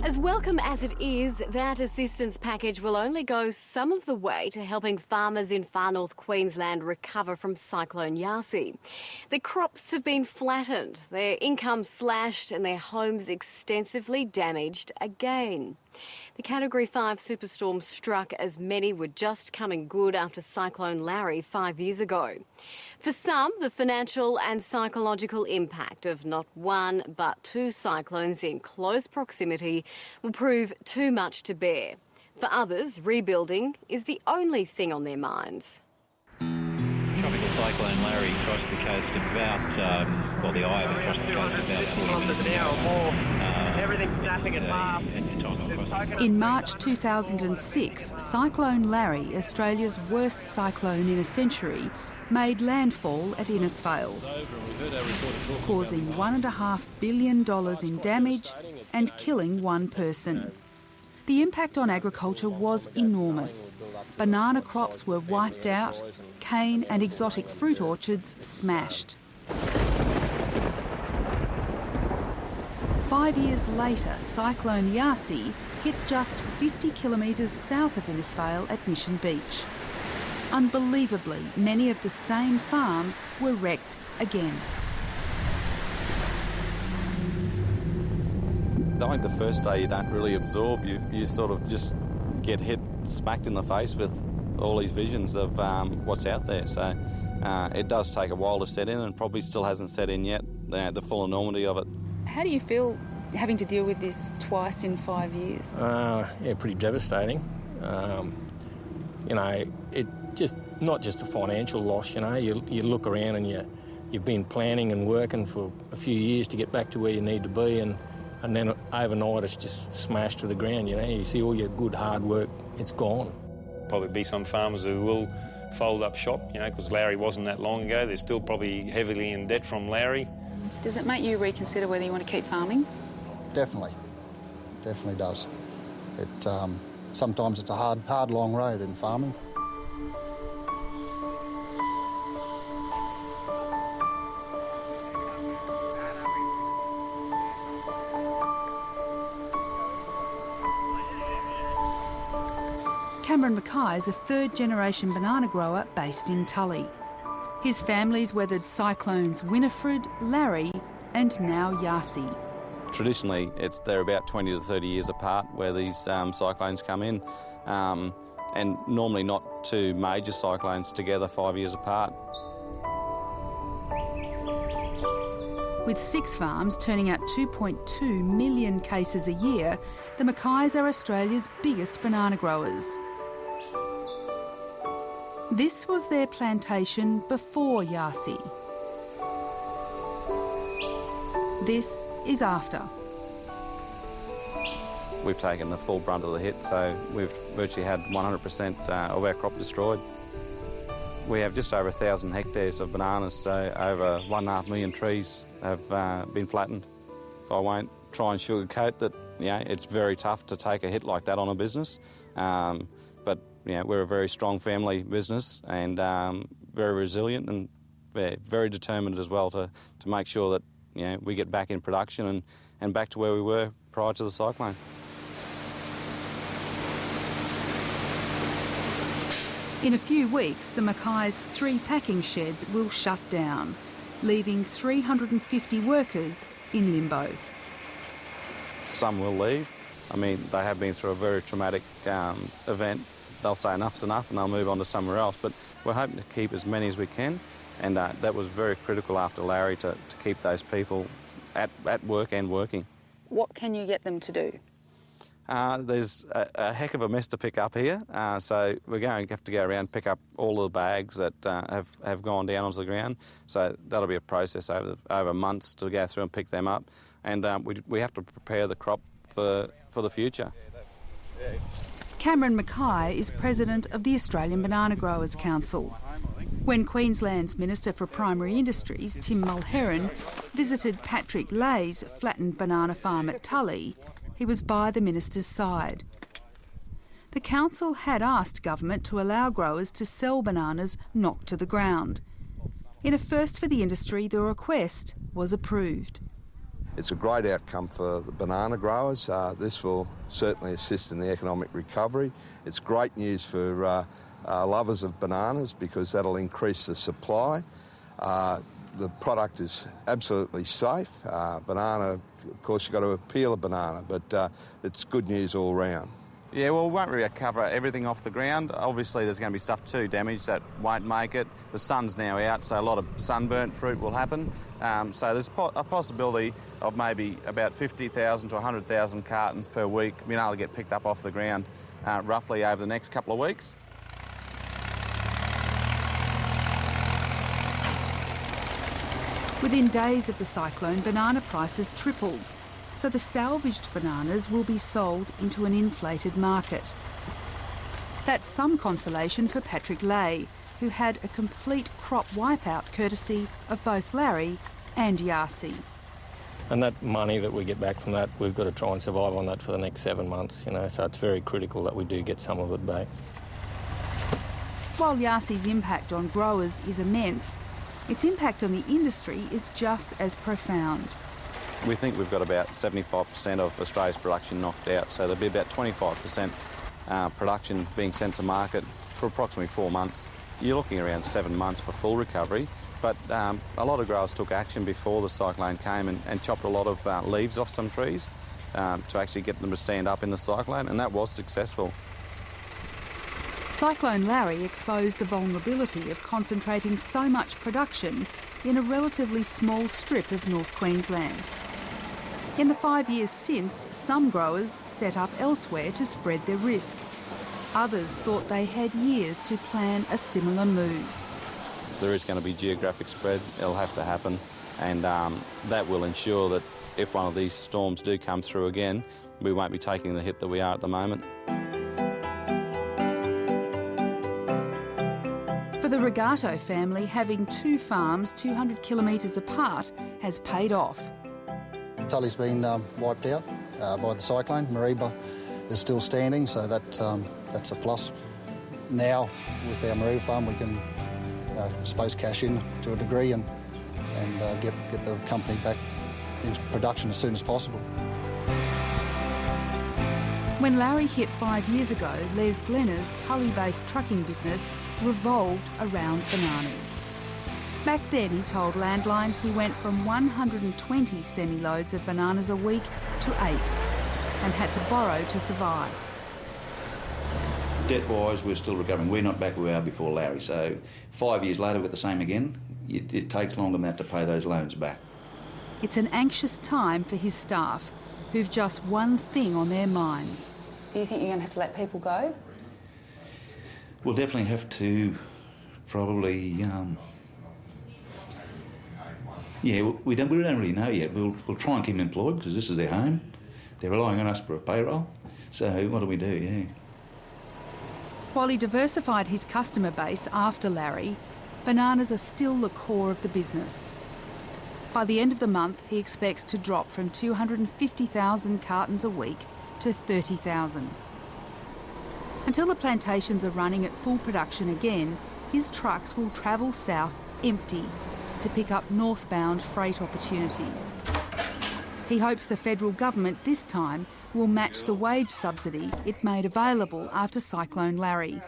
As welcome as it is, that assistance package will only go some of the way to helping farmers in far north Queensland recover from Cyclone Yasi. Their crops have been flattened, their income slashed and their homes extensively damaged again. The Category 5 superstorm struck as many were just coming good after Cyclone Larry 5 years ago. For some, the financial and psychological impact of not one but two cyclones in close proximity will prove too much to bear. For others, rebuilding is the only thing on their minds. Tropical Cyclone Larry crossed the coast about, the eye of it crossed the coast about 40 minutes ago. Everything's snapping at half. In March 2006, Cyclone Larry, Australia's worst cyclone in a century, made landfall at Innisfail, causing $1.5 billion in damage and killing one person. The impact on agriculture was enormous. Banana crops were wiped out, cane and exotic fruit orchards smashed. 5 years later, Cyclone Yasi hit just 50 kilometres south of Innisfail at Mission Beach. Unbelievably, many of the same farms were wrecked again. I think the first day you don't really absorb, you sort of just get hit, smacked in the face with all these visions of what's out there. So it does take a while to set in and probably still hasn't set in yet, the full enormity of it. How do you feel having to deal with this twice in 5 years? Yeah, pretty devastating. It just not just a financial loss, you look around and you've been planning and working for a few years to get back to where you need to be, and then overnight it's just smashed to the ground, You see all your good hard work, it's gone. Probably be some farmers who will fold up shop, because Larry wasn't that long ago. They're still probably heavily in debt from Larry. Does it make you reconsider whether you want to keep farming? Definitely does. Sometimes it's a hard, long road in farming. Cameron Mackay is a third-generation banana grower based in Tully. His family's weathered cyclones Winifred, Larry and now Yasi. Traditionally, they're about 20 to 30 years apart where these cyclones come in, and normally not two major cyclones together 5 years apart. With 6 farms turning out 2.2 million cases a year, the Mackays are Australia's biggest banana growers. This was their plantation before Yasi. This is after. We've taken the full brunt of the hit, so we've virtually had 100% of our crop destroyed. We have just over 1,000 hectares of bananas, so over 1.5 million trees have been flattened. I won't try and sugarcoat that, it's very tough to take a hit like that on a business, but we're a very strong family business and very resilient and very determined as well to make sure that we get back in production and back to where we were prior to the cyclone. In a few weeks, the Mackays' 3 packing sheds will shut down, leaving 350 workers in limbo. Some will leave. They have been through a very traumatic event. They'll say enough's enough and they'll move on to somewhere else, but we're hoping to keep as many as we can, and that was very critical after Larry to keep those people at work and working. What can you get them to do? There's a heck of a mess to pick up here, so we're going to have to go around and pick up all of the bags that have gone down onto the ground. So that'll be a process over months to go through and pick them up, and we have to prepare the crop for the future. Cameron Mackay is president of the Australian Banana Growers Council. When Queensland's Minister for Primary Industries, Tim Mulheron, visited Patrick Lay's flattened banana farm at Tully, he was by the minister's side. The council had asked government to allow growers to sell bananas knocked to the ground. In a first for the industry, the request was approved. It's a great outcome for the banana growers. This will certainly assist in the economic recovery. It's great news for lovers of bananas because that'll increase the supply. The product is absolutely safe. Banana, of course, you've got to peel a banana, but it's good news all round. Yeah, well, we won't recover everything off the ground. Obviously, there's going to be stuff too damaged that won't make it. The sun's now out, so a lot of sunburnt fruit will happen. So there's a possibility of maybe about 50,000 to 100,000 cartons per week being able to get picked up off the ground roughly over the next couple of weeks. Within days of the cyclone, banana prices tripled, so the salvaged bananas will be sold into an inflated market. That's some consolation for Patrick Lay, who had a complete crop wipeout courtesy of both Larry and Yasi. And that money that we get back from that, we've got to try and survive on that for the next 7 months, you know, so it's very critical that we do get some of it back. While Yasi's impact on growers is immense, its impact on the industry is just as profound. We think we've got about 75% of Australia's production knocked out, so there'll be about 25% production being sent to market for approximately 4 months. You're looking around 7 months for full recovery, but a lot of growers took action before the cyclone came and chopped a lot of leaves off some trees to actually get them to stand up in the cyclone, and that was successful. Cyclone Larry exposed the vulnerability of concentrating so much production in a relatively small strip of North Queensland. In the 5 years since, some growers set up elsewhere to spread their risk. Others thought they had years to plan a similar move. There is going to be geographic spread, it'll have to happen, and that will ensure that if one of these storms do come through again, we won't be taking the hit that we are at the moment. For the Regato family, having 2 farms 200 kilometres apart has paid off. Tully's been wiped out by the cyclone. Mareeba is still standing, so that's a plus. Now, with our Mareeba farm, we can, I suppose, cash in to a degree and get the company back into production as soon as possible. When Larry hit 5 years ago, Les Glenner's Tully-based trucking business revolved around bananas. Back then, he told Landline, he went from 120 semi-loads of bananas a week to 8 and had to borrow to survive. Debt-wise, we're still recovering. We're not back where we were before Larry, so 5 years later we've got the same again. It takes longer than that to pay those loans back. It's an anxious time for his staff, who've just one thing on their minds. Do you think you're going to have to let people go? We'll definitely have to probably... yeah, we don't really know yet. We'll try and keep them employed because this is their home. They're relying on us for a payroll. So what do we do, yeah. While he diversified his customer base after Larry, bananas are still the core of the business. By the end of the month, he expects to drop from 250,000 cartons a week to 30,000. Until the plantations are running at full production again, his trucks will travel south empty to pick up northbound freight opportunities. He hopes the federal government this time will match the wage subsidy it made available after Cyclone Larry.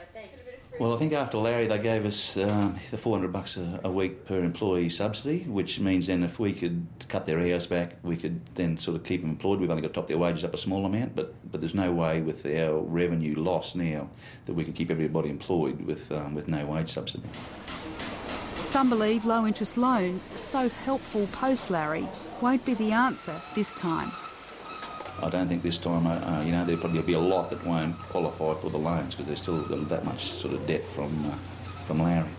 Well, I think after Larry they gave us the $400 a week per employee subsidy, which means then if we could cut their hours back, we could then sort of keep them employed. We've only got to top their wages up a small amount, but there's no way with our revenue loss now that we can keep everybody employed with no wage subsidy. Some believe low-interest loans, so helpful post-Larry, won't be the answer this time. I don't think this time, you know, there'll probably be a lot that won't qualify for the loans because there's still got that much sort of debt from Larry.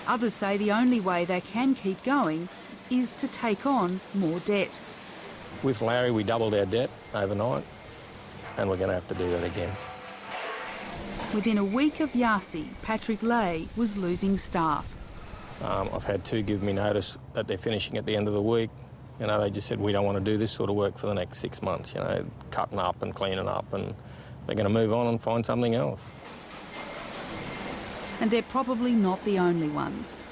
Others say the only way they can keep going is to take on more debt. With Larry, we doubled our debt overnight, and we're going to have to do that again. Within a week of Yasi, Patrick Lay was losing staff. I've had 2 give me notice that they're finishing at the end of the week. You know, they just said, we don't want to do this sort of work for the next 6 months, you know, cutting up and cleaning up, and they're going to move on and find something else. And they're probably not the only ones.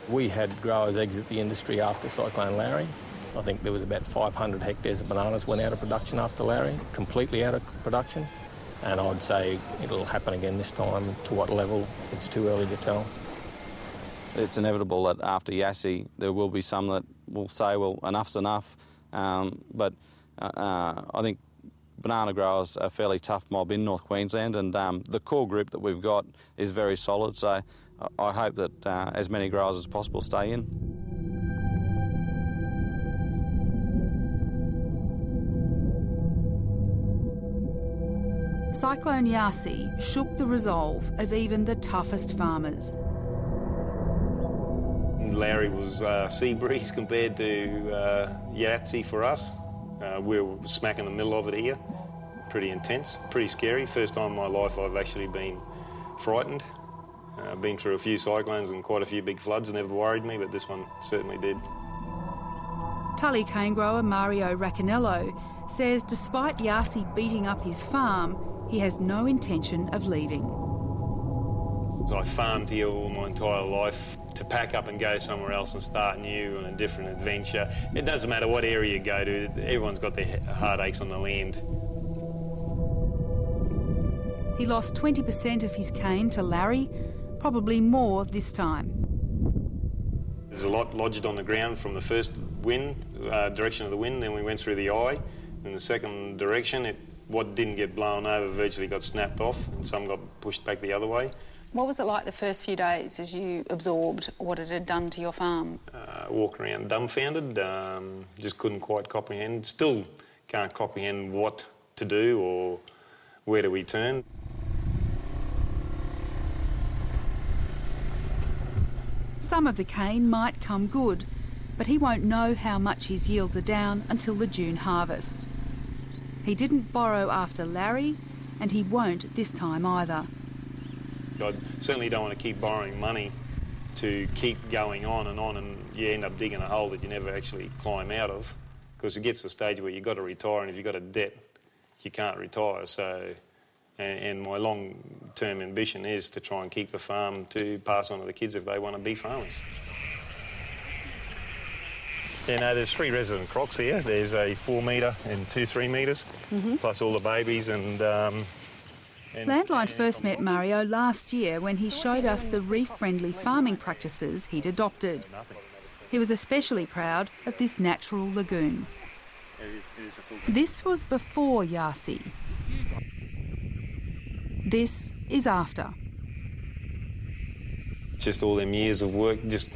We had growers exit the industry after Cyclone Larry, I think there was about 500 hectares of bananas went out of production after Larry, completely out of production. And I'd say it'll happen again this time. To what level, it's too early to tell. It's inevitable that after Yasi there will be some that will say, well, enough's enough. But I think banana growers are a fairly tough mob in North Queensland, and the core group that we've got is very solid, so I hope that as many growers as possible stay in. Cyclone Yasi shook the resolve of even the toughest farmers. Larry was sea breeze compared to Yasi for us. We were smack in the middle of it here. Pretty intense, pretty scary. First time in my life I've actually been frightened. Been through a few cyclones and quite a few big floods, never worried me, but this one certainly did. Tully cane grower Mario Raccanello says despite Yasi beating up his farm, he has no intention of leaving. I farmed here all my entire life. To pack up and go somewhere else and start new and a different adventure. It doesn't matter what area you go to, everyone's got their heartaches on the land. He lost 20% of his cane to Larry, probably more this time. There's a lot lodged on the ground from the first wind, direction of the wind, then we went through the eye. In the second direction, what didn't get blown over virtually got snapped off and some got pushed back the other way. What was it like the first few days as you absorbed what it had done to your farm? Walked around dumbfounded, just couldn't quite comprehend. Still can't comprehend what to do or where do we turn. Some of the cane might come good, but he won't know how much his yields are down until the June harvest. He didn't borrow after Larry, and he won't this time either. I certainly don't want to keep borrowing money to keep going on, and you end up digging a hole that you never actually climb out of, because it gets to a stage where you've got to retire, and if you've got a debt, you can't retire. So, and my long-term ambition is to try and keep the farm to pass on to the kids if they want to be farmers. Yeah, no, there's 3 resident crocs here. There's a 4 metre and 2 3 metres, plus all the babies and Landline first met Mario last year when he showed us the reef-friendly farming practices he'd adopted. He was especially proud of this natural lagoon. This was before Yasi. This is after. Just all them years of work just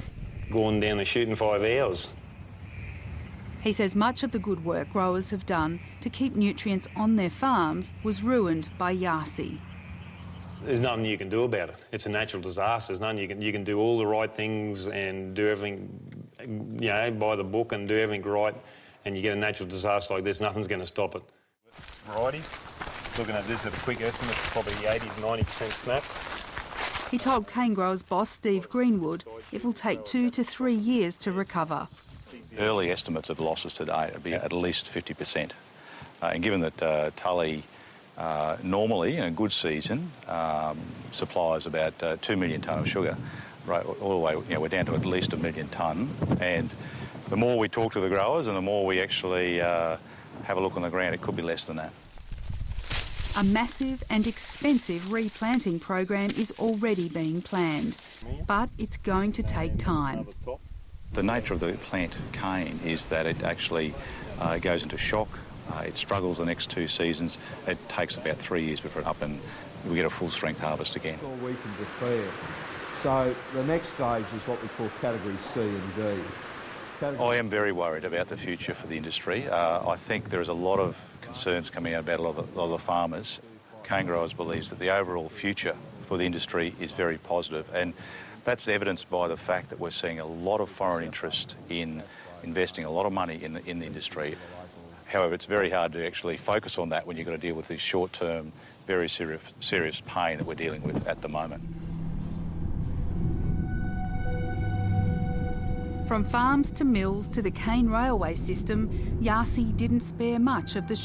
gone down the chute in 5 hours. He says much of the good work growers have done to keep nutrients on their farms was ruined by Yasi. There's nothing you can do about it. It's a natural disaster. There's nothing you can do all the right things and do everything, you know, by the book and do everything right, and you get a natural disaster like this, nothing's going to stop it. Variety, looking at this at a quick estimate, it's probably 80 to 90% snap. He told cane growers boss Steve Greenwood it will take 2 to 3 years to recover. Early estimates of losses today would be at least 50%. And given that Tully normally, in a good season, supplies about 2 million tonne of sugar, right, all the way, you know, we're down to at least 1 million tonne. And the more we talk to the growers and the more we actually have a look on the ground, it could be less than that. A massive and expensive replanting program is already being planned, but it's going to take time. The nature of the plant cane is that it actually goes into shock. It struggles the next 2 seasons. It takes about 3 years before it's up and we get a full strength harvest again. All we can declare. So the next stage is what we call category C and D. I am very worried about the future for the industry. I think there is a lot of concerns coming out about a lot of the farmers. Cane growers believes that the overall future for the industry is very positive, and that's evidenced by the fact that we're seeing a lot of foreign interest in investing a lot of money in the industry. However, it's very hard to actually focus on that when you've got to deal with this short-term, very serious pain that we're dealing with at the moment. From farms to mills to the cane railway system, Yasi didn't spare much of the